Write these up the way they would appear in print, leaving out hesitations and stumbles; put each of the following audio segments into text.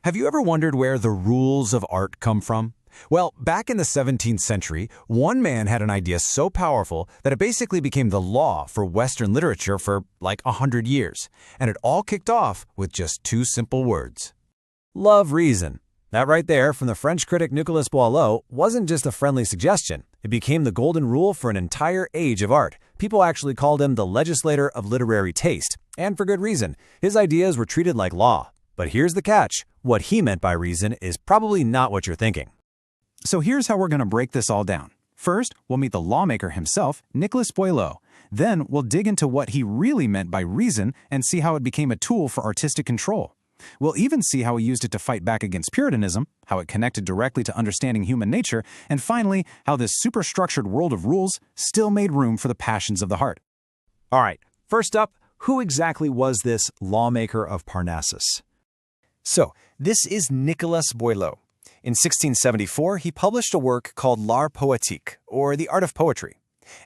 Have you ever wondered where the rules of art come from? Well, back in the 17th century, one man had an idea so powerful that it basically became the law for Western literature for like 100 years. And it all kicked off with just two simple words. Love reason. That right there, from the French critic Nicolas Boileau, wasn't just a friendly suggestion. It became the golden rule for an entire age of art. People actually called him the legislator of literary taste. And for good reason. His ideas were treated like law. But here's the catch. What he meant by reason is probably not what you're thinking. So here's how we're going to break this all down. First, we'll meet the lawmaker himself, Nicolas Boileau. Then we'll dig into what he really meant by reason and see how it became a tool for artistic control. We'll even see how he used it to fight back against Puritanism, how it connected directly to understanding human nature, and finally, how this superstructured world of rules still made room for the passions of the heart. All right, first up, who exactly was this lawmaker of Parnassus? So, this is Nicolas Boileau. In 1674, he published a work called L'Art Poétique, or The Art of Poetry.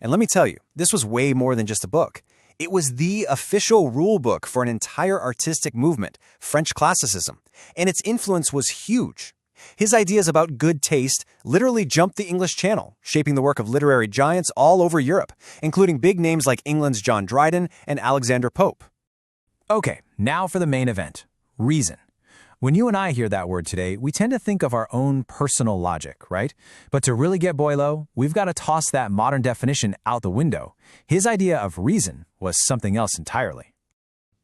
And let me tell you, this was way more than just a book. It was the official rule book for an entire artistic movement, French classicism, and its influence was huge. His ideas about good taste literally jumped the English Channel, shaping the work of literary giants all over Europe, including big names like England's John Dryden and Alexander Pope. Okay, now for the main event, reason. When you and I hear that word today, we tend to think of our own personal logic, right? But to really get Boileau, we've got to toss that modern definition out the window. His idea of reason was something else entirely.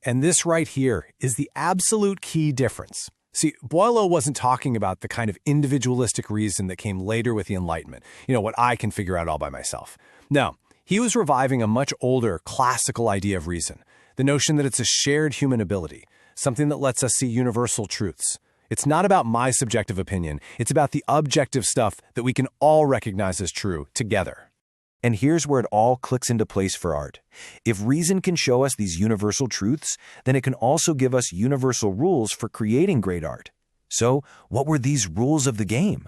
And this right here is the absolute key difference. See, Boileau wasn't talking about the kind of individualistic reason that came later with the Enlightenment, what I can figure out all by myself. No, he was reviving a much older, classical idea of reason, the notion that it's a shared human ability, something that lets us see universal truths. It's not about my subjective opinion. It's about the objective stuff that we can all recognize as true together. And here's where it all clicks into place for art. If reason can show us these universal truths, then it can also give us universal rules for creating great art. So, what were these rules of the game?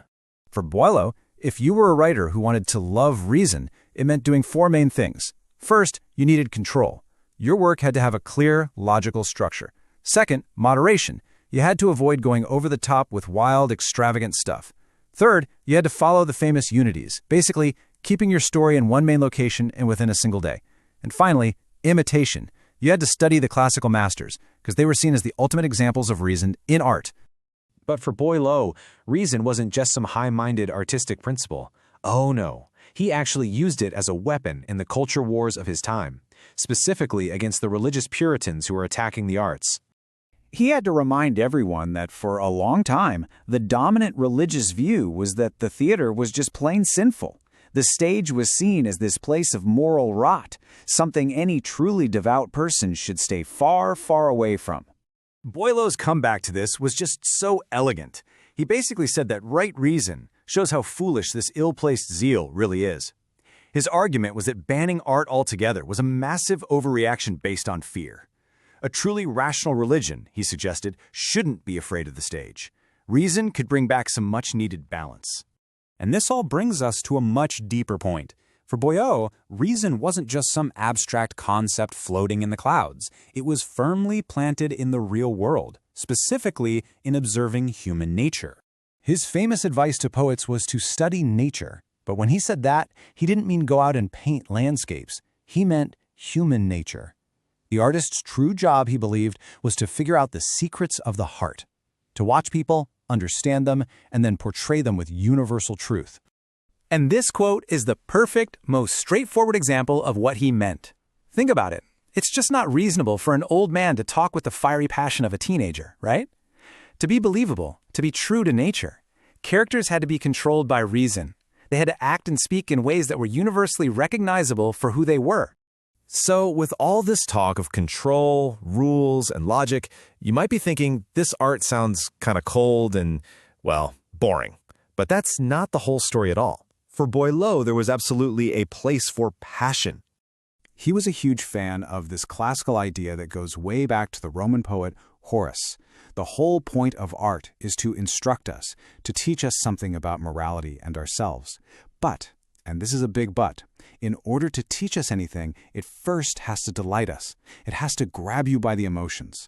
For Boileau, if you were a writer who wanted to love reason, it meant doing four main things. First, you needed control. Your work had to have a clear, logical structure. Second, moderation. You had to avoid going over the top with wild, extravagant stuff. Third, you had to follow the famous unities, basically keeping your story in one main location and within a single day. And finally, imitation. You had to study the classical masters, because they were seen as the ultimate examples of reason in art. But for Boileau, reason wasn't just some high-minded artistic principle. Oh no, he actually used it as a weapon in the culture wars of his time, specifically against the religious Puritans who were attacking the arts. He had to remind everyone that for a long time, the dominant religious view was that the theater was just plain sinful. The stage was seen as this place of moral rot, something any truly devout person should stay far, far away from. Boileau's comeback to this was just so elegant. He basically said that right reason shows how foolish this ill-placed zeal really is. His argument was that banning art altogether was a massive overreaction based on fear. A truly rational religion, he suggested, shouldn't be afraid of the stage. Reason could bring back some much-needed balance. And this all brings us to a much deeper point. For Boileau, reason wasn't just some abstract concept floating in the clouds. It was firmly planted in the real world, specifically in observing human nature. His famous advice to poets was to study nature. But when he said that, he didn't mean go out and paint landscapes. He meant human nature. The artist's true job, he believed, was to figure out the secrets of the heart, to watch people, understand them, and then portray them with universal truth. And this quote is the perfect, most straightforward example of what he meant. Think about it. It's just not reasonable for an old man to talk with the fiery passion of a teenager, right? To be believable, to be true to nature, characters had to be controlled by reason. They had to act and speak in ways that were universally recognizable for who they were. So, with all this talk of control, rules, and logic, you might be thinking this art sounds kind of cold and, well, boring. But that's not the whole story at all. For Boileau, there was absolutely a place for passion. He was a huge fan of this classical idea that goes way back to the Roman poet Horace. The whole point of art is to instruct us, to teach us something about morality and ourselves. But, and this is a big but, in order to teach us anything, it first has to delight us. It has to grab you by the emotions.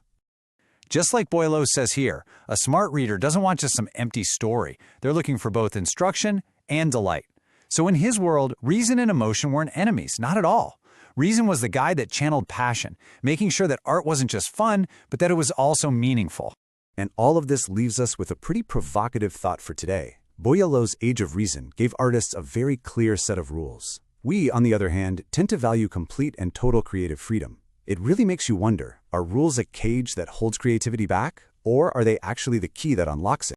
Just like Boileau says here, a smart reader doesn't want just some empty story. They're looking for both instruction and delight. So in his world, reason and emotion weren't enemies, not at all. Reason was the guide that channeled passion, making sure that art wasn't just fun, but that it was also meaningful. And all of this leaves us with a pretty provocative thought for today. Boileau's Age of Reason gave artists a very clear set of rules. We, on the other hand, tend to value complete and total creative freedom. It really makes you wonder, are rules a cage that holds creativity back, or are they actually the key that unlocks it?